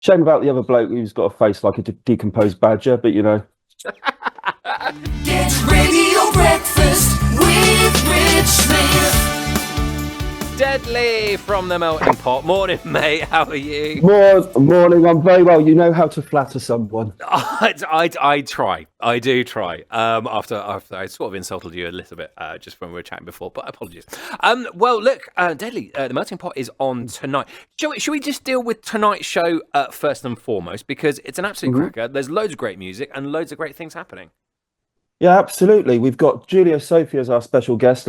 Shame about the other bloke who's got a face like a decomposed badger, but you know. Get radio breakfast with Rich Smith. Deadly from the melting pot. Morning, mate. How are you? Morning. I'm very well. You know how to flatter someone. I try. I do try. After I sort of insulted you a little bit just when we were chatting before, but apologies. Well, look, Deadly. The melting pot is on tonight. Should we just deal with tonight's show first and foremost, because it's an absolute cracker. There's loads of great music and loads of great things happening. Yeah, absolutely. We've got Julia-Sophie as our special guest.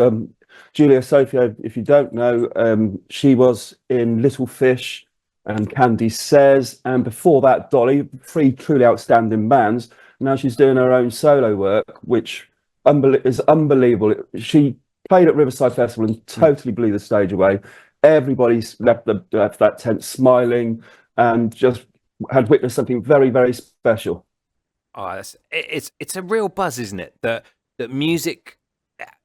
Julia-Sophie, if you don't know, she was in Little Fish and Candy Says, and before that, Dolly, three truly outstanding bands. Now she's doing her own solo work, which is unbelievable. She played at Riverside Festival and totally blew the stage away. Everybody left that tent smiling and just had witnessed something very, very special. Oh, it's a real buzz, isn't it? That music,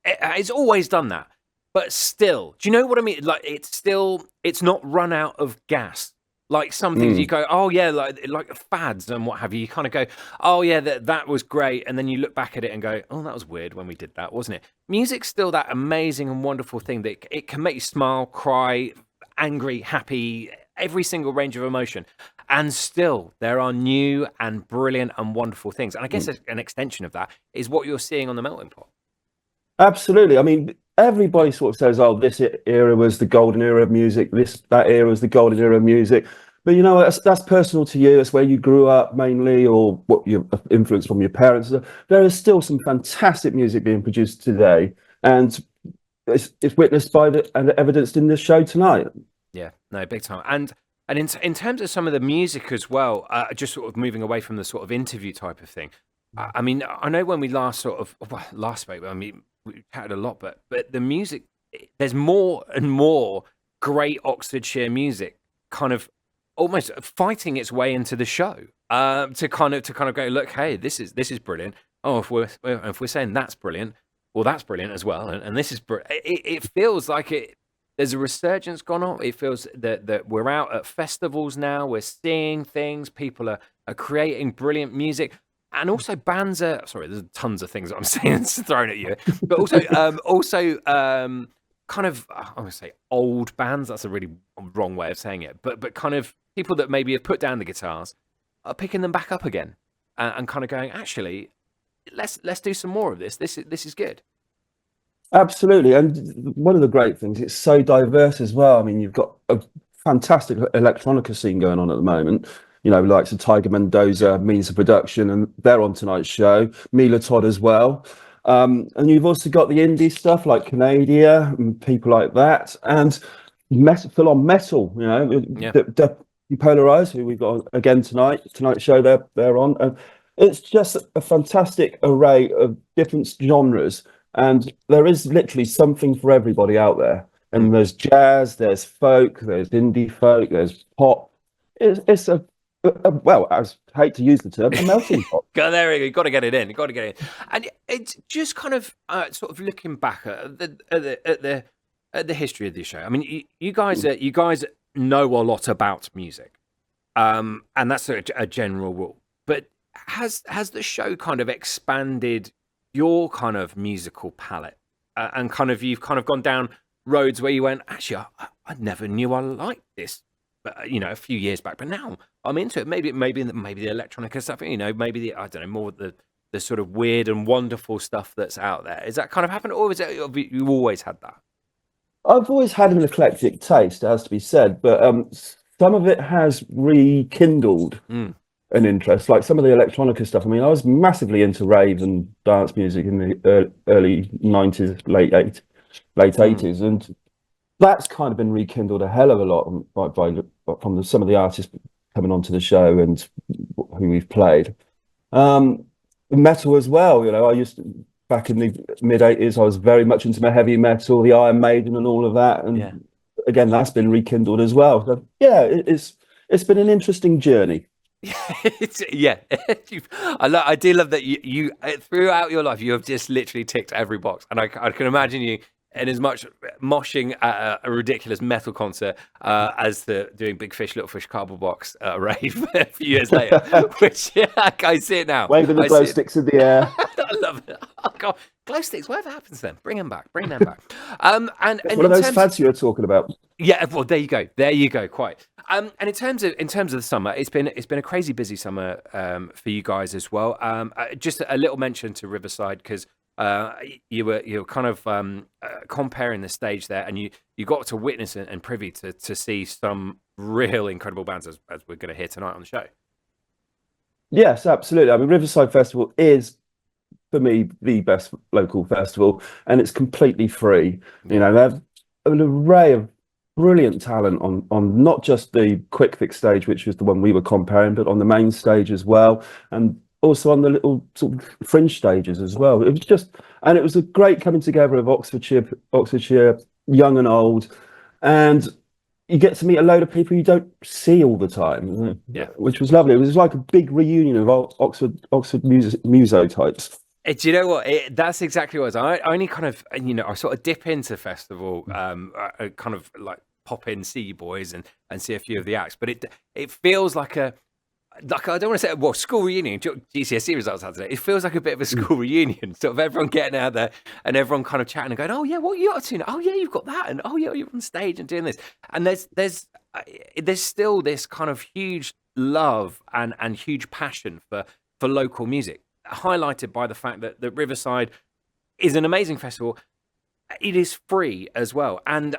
it's always done that, but still, do you know what I mean? Like it's not run out of gas. Like some things you go, oh yeah, like fads and what have you. You kind of go, oh yeah, that was great, and then you look back at it and go, oh, that was weird when we did that, wasn't it? Music's still that amazing and wonderful thing that it can make you smile, cry, angry, happy, every single range of emotion. And still, there are new and brilliant and wonderful things. And I guess an extension of that is what you're seeing on the melting pot. Absolutely. I mean, everybody sort of says, oh, this era was the golden era of music, that era was the golden era of music. But you know, that's personal to you. That's where you grew up mainly, or what your influence from your parents. There is still some fantastic music being produced today, and it's witnessed by and evidenced in this show tonight. Yeah, no, big time. And in terms of some of the music as well, just sort of moving away from the sort of interview type of thing. I mean, I know when we last spoke, I mean, we chatted a lot, but the music, there's more and more great Oxfordshire music kind of almost fighting its way into the show to kind of go, look, hey, this is brilliant. Oh, if we're saying that's brilliant, well, that's brilliant as well, and this is it feels like it. There's a resurgence gone on. It feels that we're out at festivals now. We're seeing things. People are creating brilliant music. And also bands are... Sorry, there's tons of things that I'm saying thrown at you. But also kind of, I'm going to say old bands. That's a really wrong way of saying it. But kind of people that maybe have put down the guitars are picking them back up again and kind of going, actually, let's do some more of this. This is good. Absolutely. And one of the great things, it's so diverse as well. I mean, you've got a fantastic electronica scene going on at the moment. You know, like Tiger Mendoza, Means of Production, and they're on tonight's show. Mila Todd as well. And you've also got the indie stuff like Canada and people like that. And full-on metal, you know. Depolarize, who we've got again tonight's show they're on. And it's just a fantastic array of different genres. And there is literally something for everybody out there. And there's jazz, there's folk, there's indie folk, there's pop. It's well, I hate to use the term, a melting pot. There we go. You've got to get it in. And it's just kind of sort of looking back at the history of this show. I mean, you guys know a lot about music, and that's a general rule. But has the show kind of expanded your kind of musical palette, and kind of you've kind of gone down roads where you went, actually, I never knew I liked this, but you know, a few years back, but now I'm into it. Maybe the electronica stuff, you know, maybe I don't know, more the sort of weird and wonderful stuff that's out there. Is that kind of happened, or is it you always had that? I've always had an eclectic taste, it has to be said, but some of it has rekindled an interest, like some of the electronica stuff. I mean, I was massively into rave and dance music in the early 90s, late 80s, and that's kind of been rekindled a hell of a lot from some of the artists coming onto the show and who we've played. Metal as well, you know, back in the mid 80s, I was very much into my heavy metal, the Iron Maiden and all of that, and again, that's been rekindled as well. So yeah, it's been an interesting journey. I do love that you throughout your life you have just literally ticked every box, and I can imagine you in as much moshing at a ridiculous metal concert as the doing Big Fish, Little Fish cardboard box rave a few years later. Which I see it now. Waving the I glow see it. sticks in the air. I love it. Oh God, glow sticks. Whatever happens to them? Bring them back. Bring them back. And One in of those terms fads you were talking about. yeah, well, there you go. There you go. Quite. And in terms of the summer, it's been a crazy busy summer for you guys as well. Just a little mention to Riverside because you were kind of comparing the stage there, and you got to witness and privy to see some real incredible bands as we're going to hear tonight on the show. Yes, absolutely. I mean, Riverside Festival is, for me, the best local festival, and it's completely free. You know, they have an array of brilliant talent on not just the Quick Fix stage, which was the one we were comparing, but on the main stage as well, and also on the little sort of fringe stages as well. It was just, and it was a great coming together of Oxfordshire, young and old, and you get to meet a load of people you don't see all the time, which was lovely. It was like a big reunion of Oxford muso types. Do you know what? That's exactly what it was. I only kind of, I sort of dip into festival, I kind of like pop in, see you boys and see a few of the acts, but it feels like I don't want to say, school reunion. GCSE results had today. It feels like a bit of a school reunion, sort of everyone getting out there and everyone kind of chatting and going, oh yeah, what are you up to? Oh yeah, you've got that, and oh yeah, you're on stage and doing this. And there's still this kind of huge love and huge passion for local music, highlighted by the fact that Riverside is an amazing festival. It is free as well, and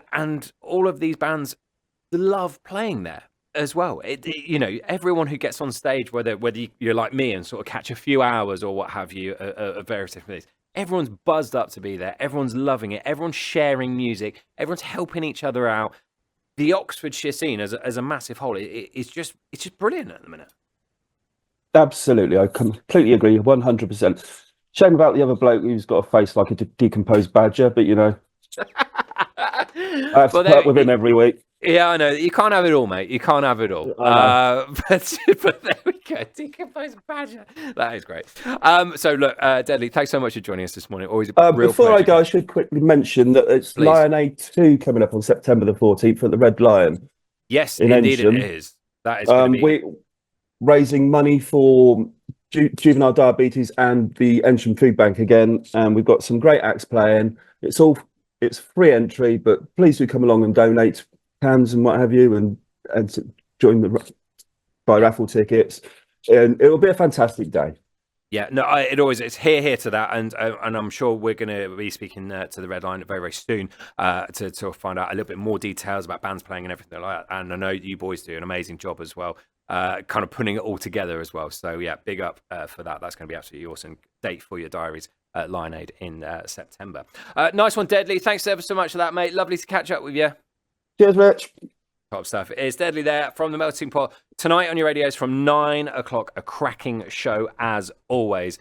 all of these bands love playing there as well. Everyone who gets on stage, whether you're like me and sort of catch a few hours or what have you, of various different things, everyone's buzzed up to be there. Everyone's loving it. Everyone's sharing music. Everyone's helping each other out. The Oxfordshire scene as a massive whole, it's just brilliant at the minute. Absolutely, I completely agree, 100%. Shame about the other bloke who's got a face like a decomposed badger, but I have to put up with him every week. Yeah, I know. You can't have it all, mate. You can't have it all. But there we go. Decomposed badger. That is great. So look, Deadly, thanks so much for joining us this morning. Always a real before pleasure. I go, I should quickly mention that it's Please. Lion Aid 2 coming up on September the 14th at the Red Lion. Yes, in indeed Eynsham. it is. That is going to be... We're raising money for juvenile diabetes and the Eynsham Food Bank again, and we've got some great acts playing. It's free entry, but please do come along and donate cans and what have you, and join buy raffle tickets, and it will be a fantastic day. Yeah, no, it's here to that, and I'm sure we're going to be speaking to the Red Line very, very soon to find out a little bit more details about bands playing and everything like that. And I know you boys do an amazing job as well, kind of putting it all together as well. So yeah, big up for that. That's going to be absolutely awesome. Date for your diaries, Lion Aid in September. Nice one, Deadly. Thanks ever so much for that, mate. Lovely to catch up with you. Cheers, Rich. Top stuff. It's Deadly there from the Melting Pot tonight on your radios from 9 o'clock. A cracking show as always.